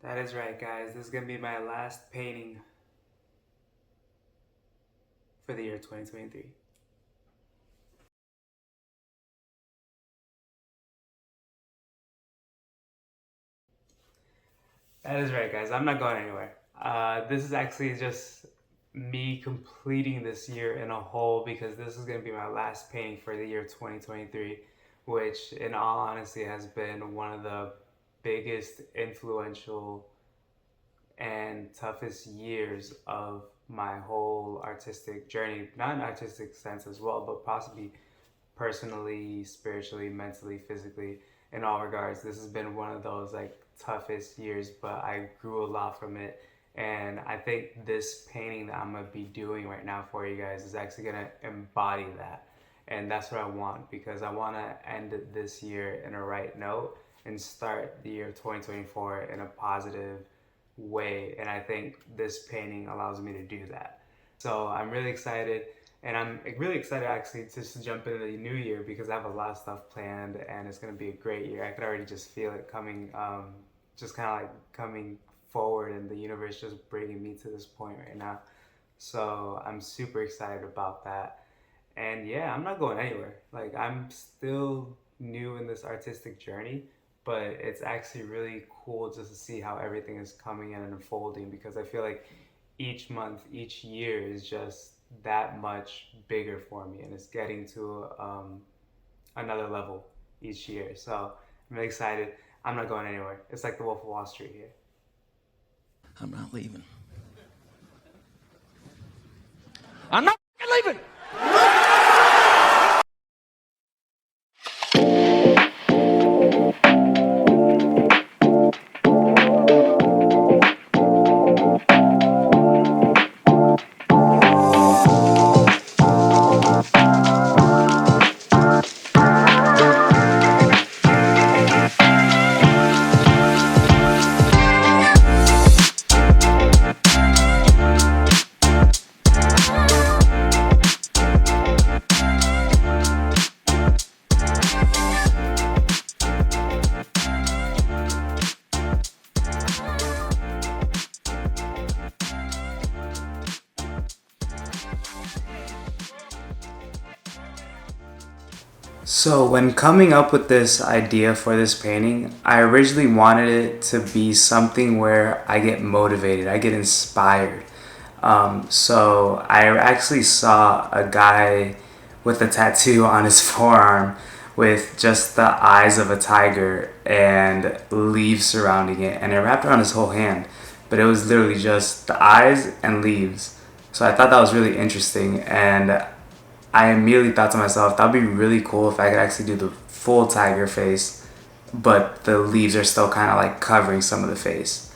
That is right, guys. This is going to be my last painting for the year 2023. That is right, guys. I'm not going anywhere. This is actually just me completing this year in a whole because this is going to be my last painting for the year 2023, which, in all honesty, has been one of the biggest, influential, and toughest years of my whole artistic journey. Not in artistic sense as well, but possibly personally, spiritually, mentally, physically, in all regards. This has been one of those like toughest years, but I grew a lot from it. And I think this painting that I'm gonna be doing right now for you guys is actually gonna embody that. And that's what I want because I wanna end this year in a right note and start the year 2024 in a positive way. And I think this painting allows me to do that. So I'm really excited. And I'm really excited actually just to jump into the new year because I have a lot of stuff planned and it's going to be a great year. I could already just feel it coming, just kind of like coming forward and the universe just bringing me to this point right now. So I'm super excited about that. And yeah, I'm not going anywhere. Like I'm still new in this artistic journey, but it's actually really cool just to see how everything is coming in and unfolding because I feel like each month, each year is just that much bigger for me and it's getting to another level each year. So I'm really excited. I'm not going anywhere. It's like the Wolf of Wall Street here. I'm not leaving. I'm not leaving. So, when coming up with this idea for this painting, I originally wanted it to be something where I get motivated, I get inspired. So, I actually saw a guy with a tattoo on his forearm with just the eyes of a tiger and leaves surrounding it, and it wrapped around his whole hand. But it was literally just the eyes and leaves. So, I thought that was really interesting, and I immediately thought to myself, that'd be really cool if I could actually do the full tiger face, but the leaves are still kind of like covering some of the face.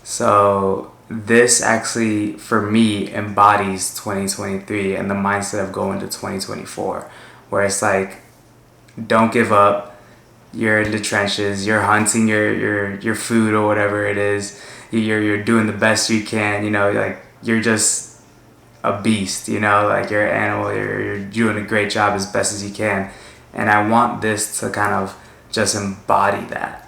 So this actually, for me, embodies 2023 and the mindset of going to 2024, where it's like, don't give up. You're in the trenches. You're hunting your food or whatever it is. You're doing the best you can. You know, like you're just a beast, you know, like you're an animal, you're doing a great job as best as you can. And I want this to kind of just embody that.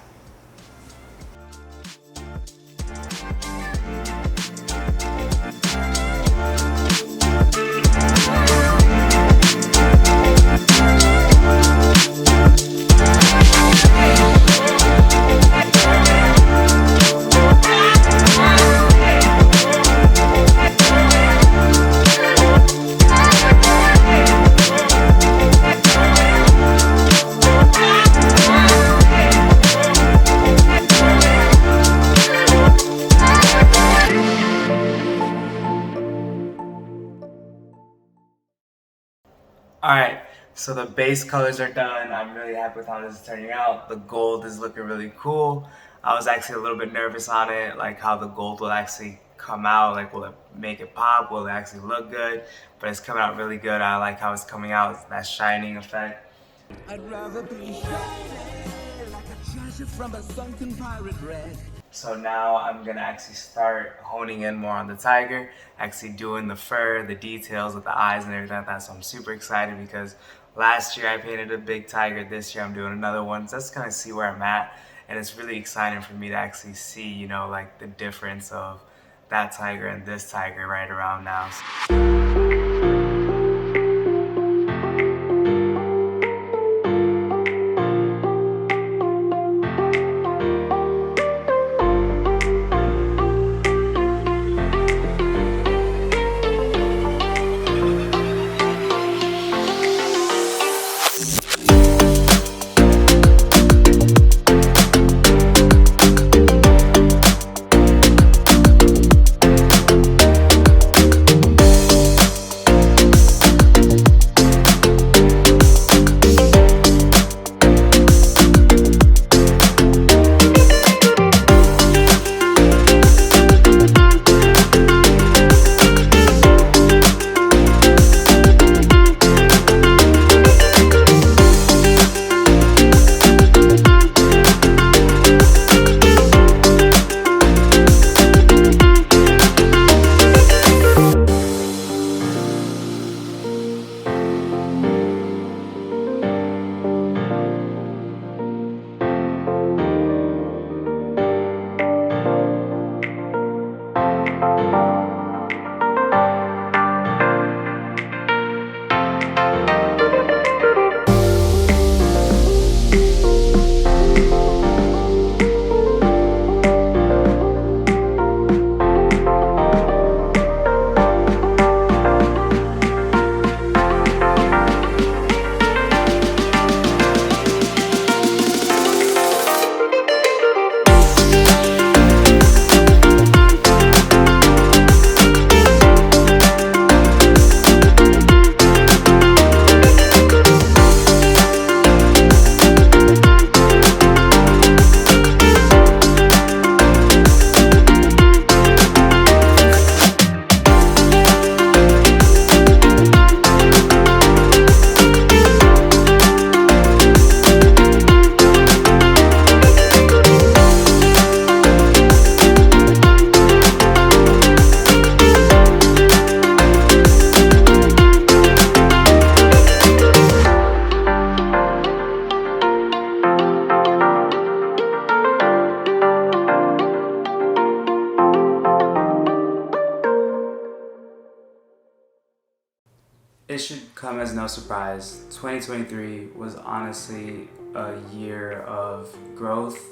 Alright, so the base colors are done. I'm really happy with how this is turning out. The gold is looking really cool. I was actually a little bit nervous on it, like how the gold will actually come out. Like, will it make it pop? Will it actually look good? But it's coming out really good. I like how it's coming out, that shining effect. I'd rather be shining like a treasure from a sunken pirate wreck. So now I'm gonna actually start honing in more on the tiger, actually doing the fur, the details with the eyes and everything like that. So I'm super excited because last year I painted a big tiger. This year I'm doing another one. So let's kind of see where I'm at. and it's really exciting for me to actually see, you know, like the difference of that tiger and this tiger right around now. It should come as no surprise. 2023 was honestly a year of growth,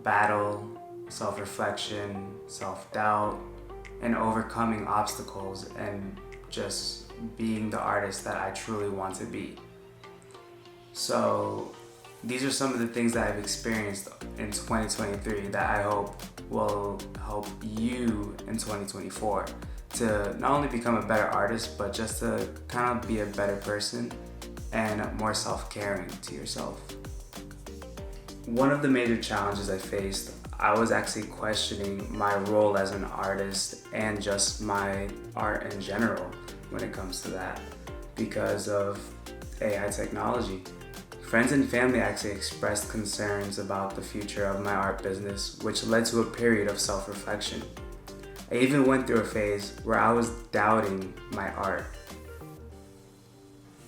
battle, self-reflection, self-doubt, and overcoming obstacles and just being the artist that I truly want to be. So these are some of the things that I've experienced in 2023 that I hope will help you in 2024 to not only become a better artist, but just to kind of be a better person and more self-caring to yourself. One of the major challenges I faced, I was actually questioning my role as an artist and just my art in general when it comes to that because of AI technology. Friends and family actually expressed concerns about the future of my art business, which led to a period of self-reflection. I even went through a phase where I was doubting my art.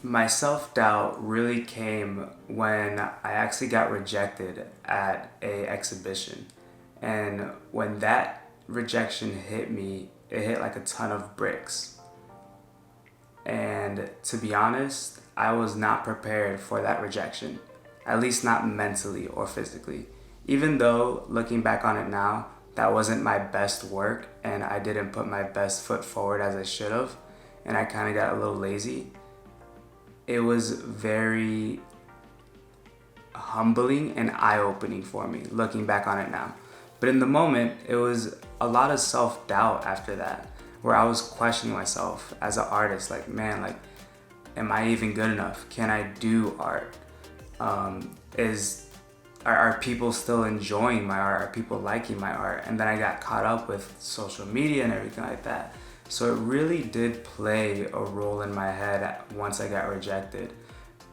My self-doubt really came when I actually got rejected at an exhibition. And when that rejection hit me, it hit like a ton of bricks. And to be honest, I was not prepared for that rejection, at least not mentally or physically. Even though, looking back on it now, that wasn't my best work and I didn't put my best foot forward as I should have, and I kind of got a little lazy. It was very humbling and eye-opening for me, looking back on it now. But in the moment, it was a lot of self-doubt after that, where I was questioning myself as an artist, like, man, like, am I even good enough? Can I do art? Are people still enjoying my art? Are people liking my art? And then I got caught up with social media and everything like that. So it really did play a role in my head once I got rejected.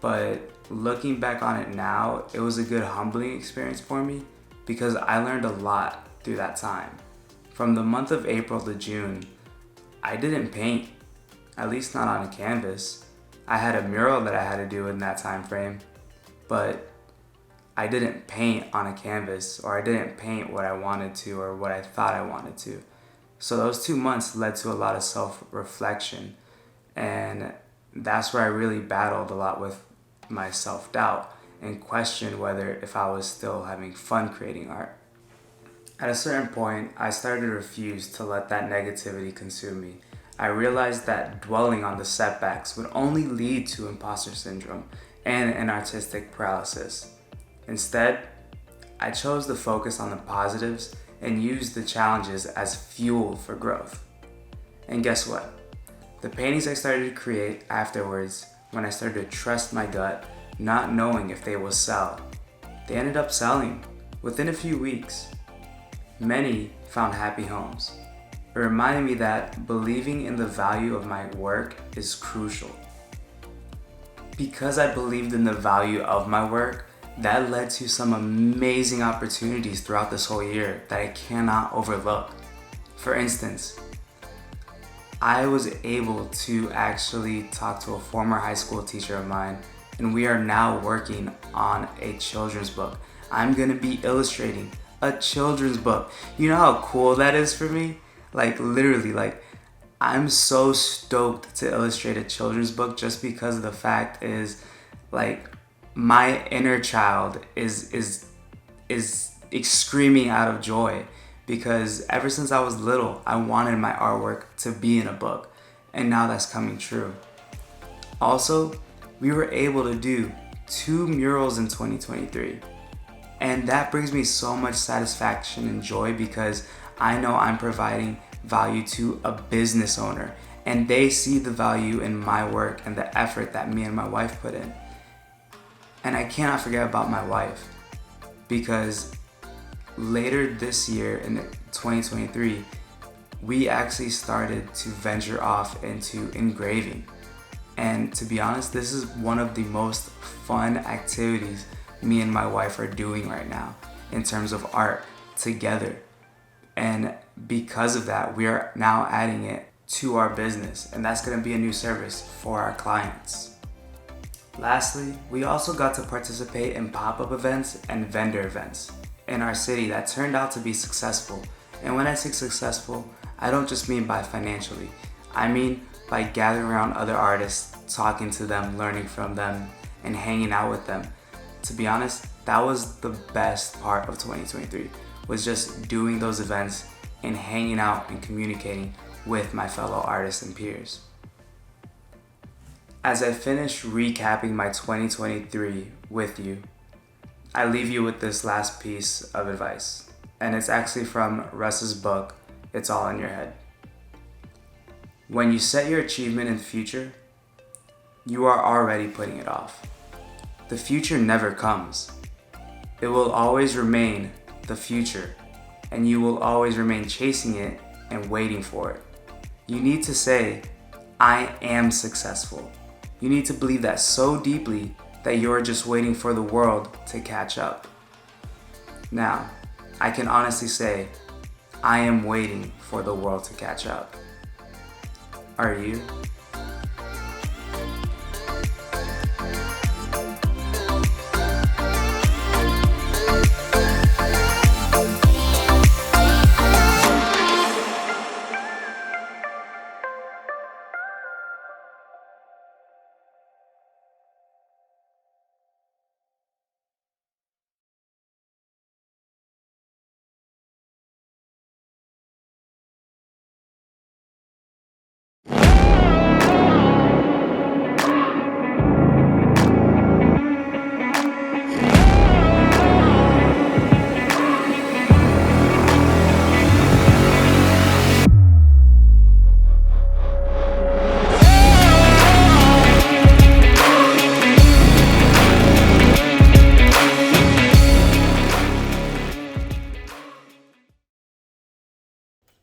But looking back on it now, it was a good humbling experience for me because I learned a lot through that time. From the month of April to June, I didn't paint, at least not on a canvas. I had a mural that I had to do in that time frame, but I didn't paint on a canvas, or I didn't paint what I wanted to or what I thought I wanted to. So those 2 months led to a lot of self-reflection, and that's where I really battled a lot with my self-doubt and questioned whether if I was still having fun creating art. At a certain point, I started to refuse to let that negativity consume me. I realized that dwelling on the setbacks would only lead to imposter syndrome and an artistic paralysis. Instead, I chose to focus on the positives and use the challenges as fuel for growth. And guess what? The paintings I started to create afterwards, when I started to trust my gut, not knowing if they will sell, they ended up selling within a few weeks. Many found happy homes. It reminded me that believing in the value of my work is crucial. Because I believed in the value of my work, that led to some amazing opportunities throughout this whole year that I cannot overlook. For instance, I was able to actually talk to a former high school teacher of mine, and we are now working on a children's book. I'm gonna be illustrating a children's book. You know how cool that is for me? Literally, I'm so stoked to illustrate a children's book, just because the fact is, my inner child is screaming out of joy, because ever since I was little, I wanted my artwork to be in a book, and now that's coming true. Also, we were able to do 2 murals in 2023, and that brings me so much satisfaction and joy, because I know I'm providing value to a business owner, and they see the value in my work and the effort that me and my wife put in. And I cannot forget about my wife, because later this year in 2023, we actually started to venture off into engraving. And to be honest, this is one of the most fun activities me and my wife are doing right now in terms of art together. And because of that, we are now adding it to our business, and that's going to be a new service for our clients. Lastly, we also got to participate in pop-up events and vendor events in our city that turned out to be successful. And when I say successful, I don't just mean by financially. I mean by gathering around other artists, talking to them, learning from them, and hanging out with them. To be honest, that was the best part of 2023, was just doing those events and hanging out and communicating with my fellow artists and peers. As I finish recapping my 2023 with you, I leave you with this last piece of advice, and it's actually from Russ's book, It's All in Your Head. When you set your achievement in the future, you are already putting it off. The future never comes. It will always remain the future, and you will always remain chasing it and waiting for it. You need to say, I am successful. You need to believe that so deeply that you're just waiting for the world to catch up. Now, I can honestly say, I am waiting for the world to catch up. Are you?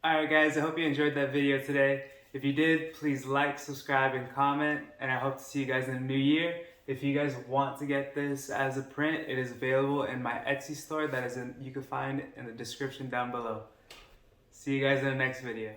Alright guys, I hope you enjoyed that video today. If you did, please like, subscribe, and comment, and I hope to see you guys in the new year. If you guys want to get this as a print, it is available in my Etsy store that you can find in the description down below. See you guys in the next video.